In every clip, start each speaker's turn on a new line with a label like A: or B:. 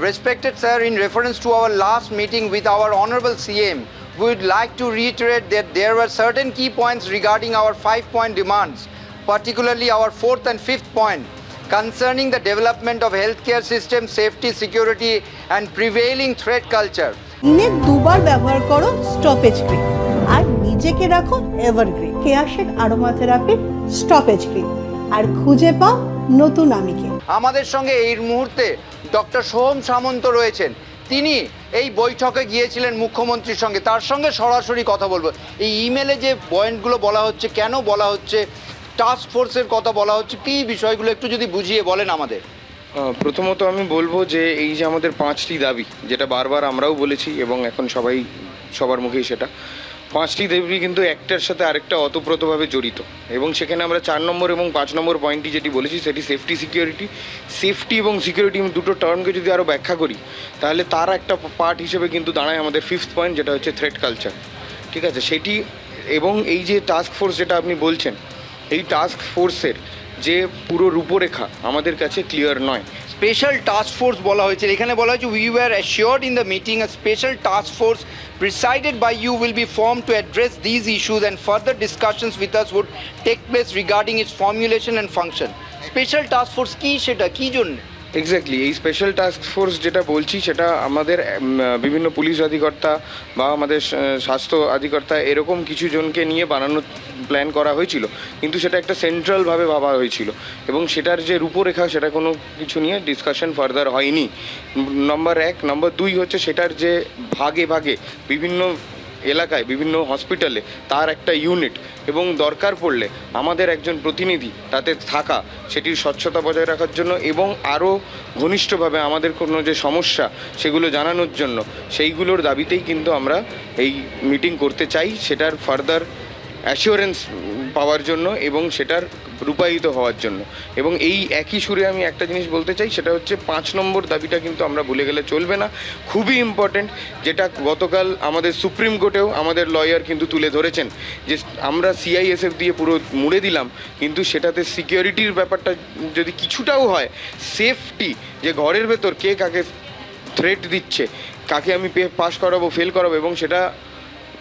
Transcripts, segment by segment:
A: Respected sir, in reference to our last meeting with our Honorable CM, we would like to reiterate that there were certain key points regarding our 5-point demands, particularly our 4th and 5th point, concerning the development of healthcare system, safety, security and prevailing threat culture.
B: দিনে দুবার ব্যবহার করো stoppage cream আর নিজেকে রাখো evergreen. কেয়াশেক aroma therapy stop age cream আর খুঁজে পাও নতুন আমিকে।
A: আমাদের সঙ্গে এই মুহূর্তে ডক্টর সোহম সামন্ত রয়েছেন। তিনি এই বৈঠকে গিয়েছিলেন মুখ্যমন্ত্রীর সঙ্গে, তার সঙ্গে সরাসরি কথা বলবো। এই ইমেলে যে পয়েন্টগুলো বলা হচ্ছে, কেন বলা হচ্ছে, টাস্ক ফোর্সের কথা বলা হচ্ছে, কী বিষয়গুলো একটু যদি বুঝিয়ে বলেন আমাদের।
C: প্রথমত আমি বলবো যে এই যে আমাদের 5টি দাবি, যেটা বারবার আমরাও বলেছি এবং এখন সবার মুখেই সেটা 5টি দাবি কিন্তু একটার সাথে আরেকটা অতপ্রতভাবে জড়িত, এবং সেখানে আমরা 4 নম্বর এবং 5 নম্বর পয়েন্টটি যেটি বলেছি সেটি সেফটি এবং সিকিউরিটি দুটো টার্মকে যদি আরও ব্যাখ্যা করি তাহলে তার একটা পার্ট হিসেবে কিন্তু দাঁড়ায় আমাদের 5th পয়েন্ট, যেটা হচ্ছে থ্রেট কালচার। ঠিক আছে, সেটি এবং এই যে টাস্ক ফোর্স যেটা আপনি বলছেন, এই টাস্ক ফোর্সের যে পুরো রূপরেখা আমাদের কাছে ক্লিয়ার নয়।
A: স্পেশাল টাস্ক ফোর্স বলা হয়েছে, এখানে বলা হয়েছে we were assured in the meeting a special task force presided by you will be formed to address these issues and further discussions with us would take place regarding its formulation and function. Special task force কি, সেটা কি জন্য?
C: Exactly, এই special task force যেটা বলছি সেটা আমাদের বিভিন্ন পুলিশ অধিকর্তা বা আমাদের স্বাস্থ্য অধিকর্তা এরকম কিছু জনকে নিয়ে বানানোর প্ল্যান করা হয়েছিল, কিন্তু সেটা একটা সেন্ট্রালভাবে ভাবা হয়েছিল এবং সেটার যে রূপরেখা সেটা কোনো কিছু নিয়ে ডিসকাশন ফার্দার হয়নি। নম্বর 1। নম্বর 2 হচ্ছে সেটার যে ভাগে ভাগে বিভিন্ন এলাকায় বিভিন্ন হসপিটালে তার একটা ইউনিট এবং দরকার পড়লে আমাদের একজন প্রতিনিধি তাতে থাকা, সেটির স্বচ্ছতা বজায় রাখার জন্য এবং আরও ঘনিষ্ঠভাবে আমাদের কোনো যে সমস্যা সেগুলো জানানোর জন্য, সেইগুলোর দাবিতেই কিন্তু আমরা এই মিটিং করতে চাই, সেটার ফার্দার অ্যাসিওরেন্স পাওয়ার জন্য এবং সেটার রূপায়িত হওয়ার জন্য। এবং এই একই সুরে আমি একটা জিনিস বলতে চাই, সেটা হচ্ছে 5 নম্বর দাবিটা কিন্তু আমরা ভুলে গেলে চলবে না, খুবই ইম্পর্টেন্ট, যেটা গতকাল আমাদের সুপ্রিম কোর্টেও আমাদের লয়ার কিন্তু তুলে ধরেছেন যে আমরা সিআইএসএফ দিয়ে পুরো মুড়ে দিলাম, কিন্তু সেটাতে সিকিউরিটির ব্যাপারটা যদি কিছুটাও হয়, সেফটি, যে ঘরের ভেতর কে কাকে থ্রেট দিচ্ছে, কাকে আমি পাস করাবো, ফেল করাবো, এবং সেটা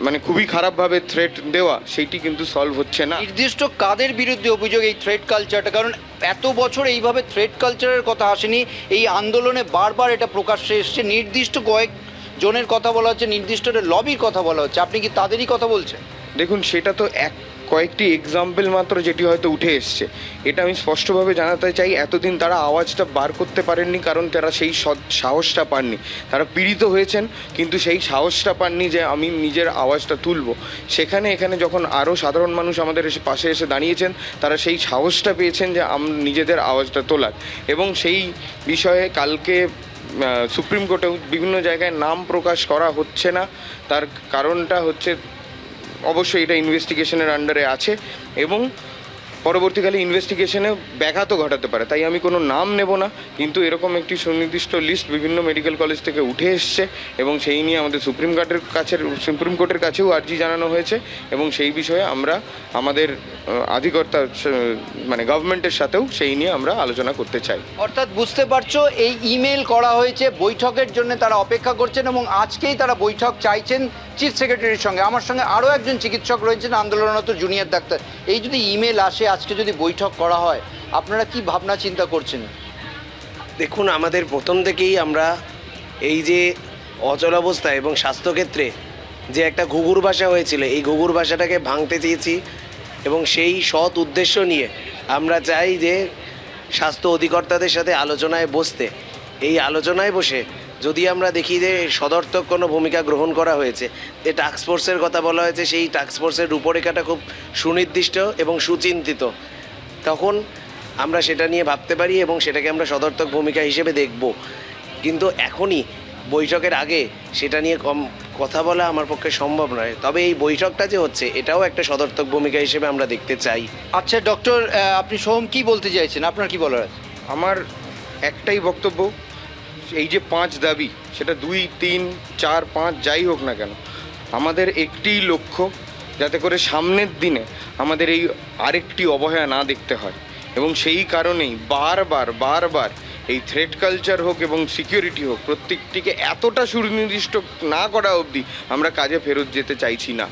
C: মানে খুবই খারাপভাবে থ্রেট দেওয়া, সেইটি কিন্তু সলভ হচ্ছে না।
A: নির্দিষ্ট কাদের বিরুদ্ধে অভিযোগ এই থ্রেট কালচারটা? কারণ এত বছর এইভাবে থ্রেট কালচারের কথা আসেনি, এই আন্দোলনে বারবার এটা প্রকাশ্যে এসছে, নির্দিষ্ট কয়েকজনের কথা বলা হচ্ছে, নির্দিষ্ট লবির কথা বলা হচ্ছে, আপনি কি তাদেরই কথা বলছেন?
C: দেখুন, সেটা তো কয়েকটি এক্সাম্পল মাত্র যেটি হয়তো উঠে এসছে। এটা আমি স্পষ্টভাবে জানাতে চাই, এতদিন তারা আওয়াজটা বার করতে পারেননি কারণ তারা সেই সাহসটা পাননি। তারা পীড়িত হয়েছেন কিন্তু সেই সাহসটা পাননি যে আমি নিজের আওয়াজটা তুলব। এখানে যখন আরও সাধারণ মানুষ আমাদের পাশে এসে দাঁড়িয়েছেন, তারা সেই সাহসটা পেয়েছেন যে নিজেদের আওয়াজটা তোলার। এবং সেই বিষয়ে কালকে সুপ্রিম কোর্টেও বিভিন্ন জায়গায় নাম প্রকাশ করা হচ্ছে না, তার কারণটা হচ্ছে অবশ্যই এটা ইনভেস্টিগেশনের আন্ডারে আছে এবং পরবর্তীকালে ইনভেস্টিগেশনে ব্যাঘাতও ঘটাতে পারে, তাই আমি কোনো নাম নেব না। কিন্তু এরকম একটি সুনির্দিষ্ট লিস্ট বিভিন্ন মেডিকেল কলেজ থেকে উঠে এসছে এবং সেই নিয়ে আমাদের সুপ্রিম কোর্টের কাছেও আর্জি জানানো হয়েছে এবং সেই বিষয়ে আমরা আমাদের আধিকর্তা মানে গভর্নমেন্টের সাথেও সেই নিয়ে আমরা আলোচনা করতে চাই।
A: অর্থাৎ বুঝতে পারছো, এই ইমেল করা হয়েছে, বৈঠকের জন্য তারা অপেক্ষা করছেন এবং আজকেই তারা বৈঠক চাইছেন চিফ সেক্রেটারির সঙ্গে। আমার সঙ্গে আরও একজন চিকিৎসক রয়েছেন, আন্দোলনরত জুনিয়র ডাক্তার। এই যদি ইমেল আসে, আজকে যদি বৈঠক করা হয়, আপনারা কি ভাবনা চিন্তা করছেন?
D: দেখুন, আমাদের প্রথম থেকেই আমরা এই যে অচলাবস্থা এবং স্বাস্থ্যক্ষেত্রে যে একটা ঘুঘুর ভাষা হয়েছিল, এই ঘুঘুর ভাষাটাকে ভাঙতে চেয়েছি এবং সেই সৎ উদ্দেশ্য নিয়ে আমরা চাই যে স্বাস্থ্য অধিকর্তাদের সাথে আলোচনায় বসতে। এই আলোচনায় বসে যদি আমরা দেখি যে সদর্থক কোনো ভূমিকা গ্রহণ করা হয়েছে, যে টাস্ক ফোর্সের কথা বলা হয়েছে, সেই টাস্ক ফোর্সের রূপরেখাটা খুব সুনির্দিষ্ট এবং সুচিন্তিত, তখন আমরা সেটা নিয়ে ভাবতে পারি এবং সেটাকে আমরা সদর্থক ভূমিকা হিসেবে দেখব। কিন্তু এখনই বৈঠকের আগে সেটা নিয়ে কথা বলা আমার পক্ষে সম্ভব নয়। তবে এই বৈঠকটা যে হচ্ছে, এটাও একটা সদর্থক ভূমিকা হিসেবে আমরা দেখতে চাই।
A: আচ্ছা ডক্টর, আপনি সোহম কি বলতে চাইছেন, আপনার কি বলার আছে?
C: আমার একটাই বক্তব্য, এই যে 5 দাবি, সেটা 2, 3, 4, 5 যাই হোক না কেন, আমাদের একটি লক্ষ্য যাতে করে সামনের দিনে আমাদের এই আরেকটি অবহেলা না দেখতে হয়। এবং সেই কারণেই বারবার এই থ্রেট কালচার হোক এবং সিকিউরিটি হোক, প্রত্যেকটিকে এতটা সুনির্দিষ্ট না করা অবধি আমরা কাজে ফেরত যেতে চাইছি না।